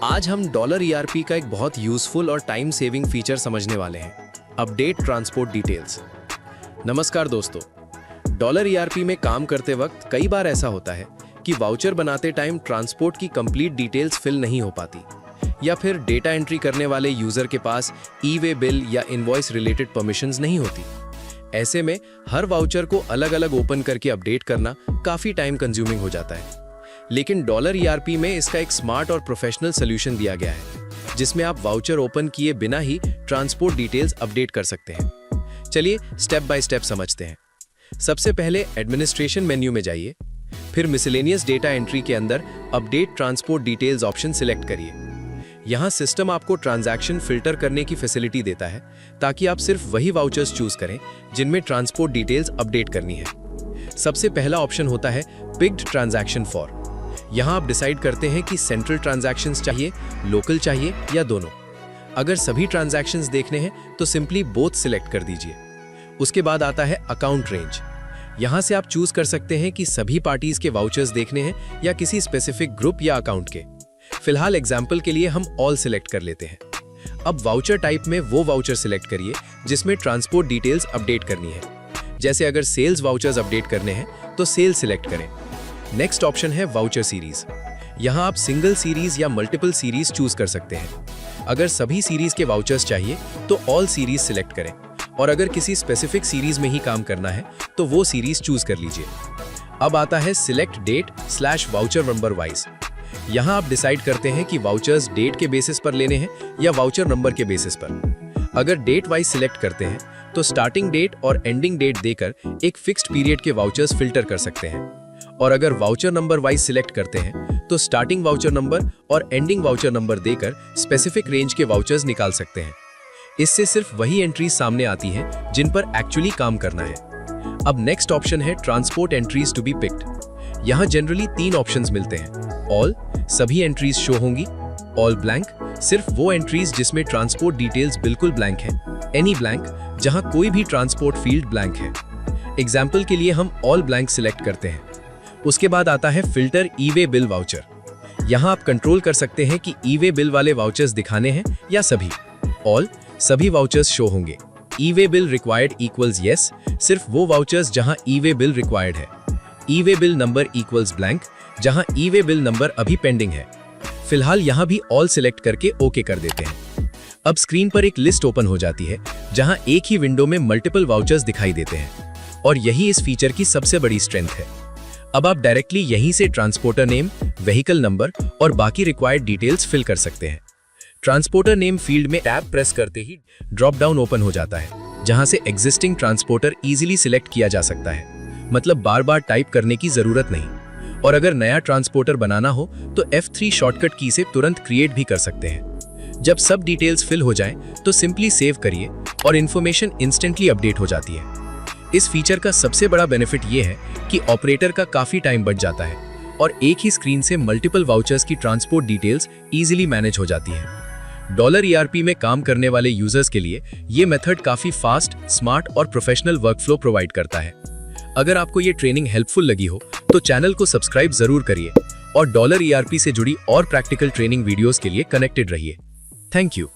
आज हम dollar ERP का एक बहुत यूजफुल और टाइम सेविंग फीचर समझने वाले हैं, अपडेट ट्रांसपोर्ट डिटेल्स। नमस्कार दोस्तों, डॉलर ईआरपी में काम करते वक्त कई बार ऐसा होता है कि वाउचर बनाते टाइम ट्रांसपोर्ट की कंप्लीट डिटेल्स फिल नहीं हो पाती, या फिर डेटा एंट्री करने वाले यूजर के पास ई-वे बिल या इनवॉइस रिलेटेड परमिशंस नहीं होती। ऐसे में हर वाउचर को अलग अलग ओपन करके अपडेट करना काफी टाइम कंज्यूमिंग हो जाता है। लेकिन डॉलर ईआरपी में इसका एक स्मार्ट और प्रोफेशनल सोल्यूशन दिया गया है, जिसमें आप वाउचर ओपन किए बिना ही ट्रांसपोर्ट डिटेल्स अपडेट कर सकते हैं। चलिए स्टेप बाय स्टेप समझते हैं। सबसे पहले एडमिनिस्ट्रेशन मेन्यू में जाइए, फिर मिसलेनियस डेटा एंट्री के अंदर update transport details option select करिए। यहाँ सिस्टम आपको ट्रांजैक्शन फिल्टर करने की फैसिलिटी देता है, ताकि आप सिर्फ वही वाउचर्स चूज करें जिनमें ट्रांसपोर्ट डिटेल्स अपडेट करनी है। सबसे पहला ऑप्शन होता है पिक्ड ट्रांजैक्शन फॉर। यहाँ आप डिसाइड करते हैं कि सेंट्रल ट्रांजैक्शंस चाहिए, लोकल चाहिए या दोनों। अगर सभी ट्रांजैक्शंस देखने हैं तो सिंपली बोथ सिलेक्ट कर दीजिए। उसके बाद आता है अकाउंट रेंज। यहाँ से आप चूज कर सकते हैं कि सभी पार्टीज के वाउचर्स देखने हैं या किसी स्पेसिफिक ग्रुप या अकाउंट के। फिलहाल एग्जाम्पल के लिए हम ऑल सिलेक्ट कर लेते हैं। अब वाउचर टाइप में वो वाउचर सिलेक्ट करिए जिसमें ट्रांसपोर्ट डिटेल्स अपडेट करनी है। जैसे अगर सेल्स वाउचर्स अपडेट करने हैं तो सेल सिलेक्ट करें। नेक्स्ट ऑप्शन है वाउचर सीरीज। यहाँ आप सिंगल सीरीज या मल्टीपल सीरीज चूज कर सकते हैं। अगर सभी सीरीज के वाउचर्स चाहिए तो ऑल सीरीज सिलेक्ट करें, और अगर किसी स्पेसिफिक सीरीज में ही काम करना है तो वो सीरीज चूज कर लीजिए। अब आता है select date slash voucher number wise. यहाँ आप डिसाइड करते हैं कि वाउचर्स डेट के बेसिस पर लेने हैं या वाउचर नंबर के बेसिस पर। अगर डेट वाइज सिलेक्ट करते हैं तो स्टार्टिंग डेट और एंडिंग डेट देकर एक फिक्स्ड पीरियड के वाउचर्स फिल्टर कर सकते हैं, और अगर वाउचर नंबर वाइज सिलेक्ट करते हैं तो स्टार्टिंग वाउचर नंबर और एंडिंग वाउचर नंबर देकर स्पेसिफिक रेंज के वाउचर्स निकाल सकते हैं। इससे सिर्फ वही एंट्रीज सामने आती हैं जिन पर एक्चुअली काम करना है। अब नेक्स्ट ऑप्शन है transport entries to be picked. यहाँ जनरली 3 ऑप्शंस मिलते हैं। ऑल, सभी एंट्रीज शो होंगी। ऑल ब्लैंक, सिर्फ वो एंट्रीज जिसमें ट्रांसपोर्ट डिटेल्स बिल्कुल ब्लैंक है। एनी ब्लैंक, जहां कोई भी ट्रांसपोर्ट फील्ड ब्लैंक है। एग्जाम्पल के लिए हम ऑल ब्लैंक सिलेक्ट करते हैं। उसके बाद आता है फिल्टर ई-वे बिल वाउचर। यहाँ आप कंट्रोल कर सकते हैं कि ई-वे बिल वाले वाउचर्स दिखाने हैं या सभी। ऑल, सभी वाउचर्स शो होंगे। E-way bill required equals yes, सिर्फ वो वाउचर्स जहां ई-वे बिल रिक्वायर्ड है। E-way bill number equals blank, जहां ई-वे बिल नंबर अभी पेंडिंग है। फिलहाल यहाँ भी ऑल सिलेक्ट करके ओके कर देते हैं। अब स्क्रीन पर एक लिस्ट ओपन हो जाती है जहां एक ही विंडो में मल्टीपल वाउचर्स दिखाई देते हैं, और यही इस फीचर की सबसे बड़ी स्ट्रेंथ है। अब आप डायरेक्टली यहीं से ट्रांसपोर्टर नेम, व्हीकल नंबर और बाकी रिक्वायर्ड डिटेल्स फिल कर सकते हैं। ट्रांसपोर्टर नेम फील्ड में टैब प्रेस करते ही ड्रॉप डाउन ओपन हो जाता है, जहां से एग्जिस्टिंग ट्रांसपोर्टर इजीली सिलेक्ट किया जा सकता है, मतलब बार बार टाइप करने की जरूरत नहीं। और अगर नया ट्रांसपोर्टर बनाना हो तो F3 शॉर्टकट की से तुरंत क्रिएट भी कर सकते हैं। जब सब डिटेल्स फिल हो जाएं तो सिंपली सेव करिए और इन्फॉर्मेशन इंस्टेंटली अपडेट हो जाती है। इस फीचर का सबसे बड़ा बेनिफिट ये है कि ऑपरेटर का काफी टाइम बच जाता है और एक ही स्क्रीन से मल्टीपल वाउचर्स की ट्रांसपोर्ट डिटेल्स इजीली मैनेज हो जाती है। डॉलर ईआरपी में काम करने वाले यूजर्स के लिए ये मेथड काफी फास्ट, स्मार्ट और प्रोफेशनल वर्कफ्लो प्रोवाइड करता है। अगर आपको ये ट्रेनिंग हेल्पफुल लगी हो तो चैनल को सब्सक्राइब जरूर करिए और डॉलर ईआरपी से जुड़ी और प्रैक्टिकल ट्रेनिंग वीडियोस के लिए कनेक्टेड रहिए। Thank you.